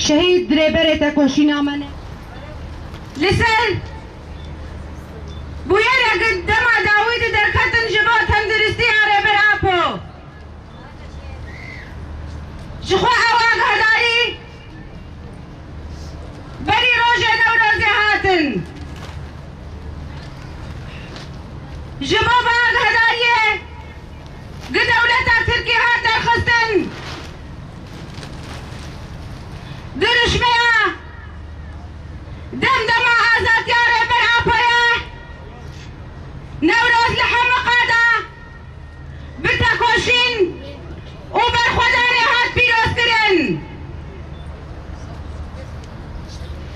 شهید دربره تکوشینا منه لسر بویره قدام داوید در کتن جبا تندرستی آره بر آپو جخوا آواق هداری بری روژه نوروزی هاتن جبا باق هداریه قدولتا ترکی هات درخستن درشمه دمدم آزاد یاره بر آپایه نوروز لحم قاده بتکوشین و بر خدای هات پیروز کرن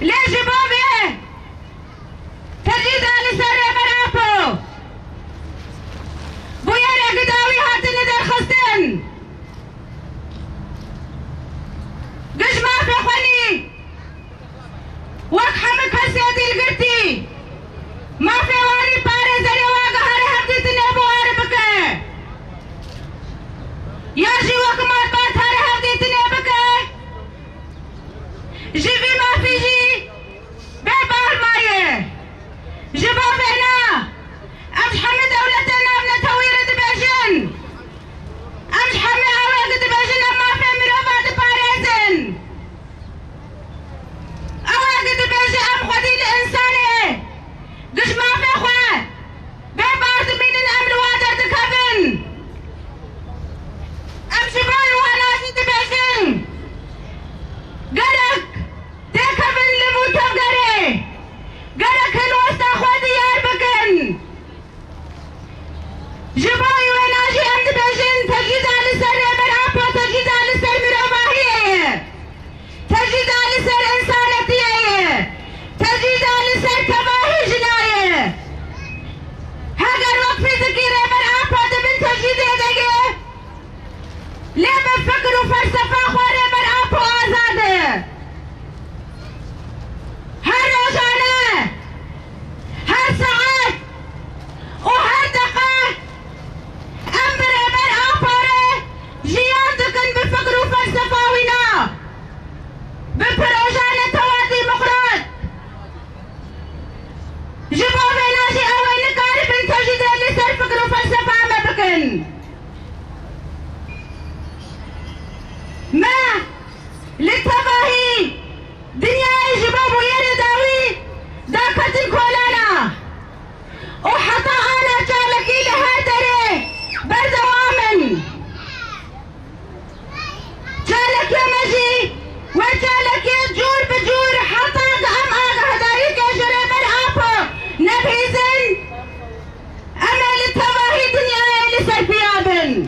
لیش بابه تجید آلی سره بر آپو بویره قداوی هاتن در خستن قش ما في خواني وكحمك هسيتي القرتي ما في واني باري زري واقع هاري هبدي تنبو هاري بكي ياجي وكمات بات هاري هبدي تنبكي جيبي ما في جي بيبار مايه جيبو بينا امش حمي دولتنا ابن تويرة دباجن امش حمي اويق دباجن اما في مروفات باريزن اويق دباجن ام خدي الانساني قش ما في خواه بيبارد من الامر وادر دكابن ام شبان واناشي دباجن قرق دكابن لموتو قري قرق الوسط اخواتي يار بكن جباي وناجي ام دباجن تجد على سر برابو تجد على سر مروباهية تجد على سر انسانتية تجد على سر تباهي جناية هاگر وقفي ذكيرة برابو دبن تجد يدقى ليه بفكر وفلسفة خواري برابو آزاده هر روزانه هر ساعت وهر دقيقة امبر بر آپاره جیان دکن بفکر و فلسفه وینا بپروژان توادی مخرج جبو بیناشی اوین کاری بن تجید لی سر فکر و فلسفه ما بکن ما للتباهي دنيا جبو بغير داوي داكتن كولانا وحطا انا جالكي لهادري بردوامن جالك يا مجي وجالك يا جور بجور حطا ام اغا هداريك يا جريب الابو نبيزن اما للتباهي دنيا اللي سربيابن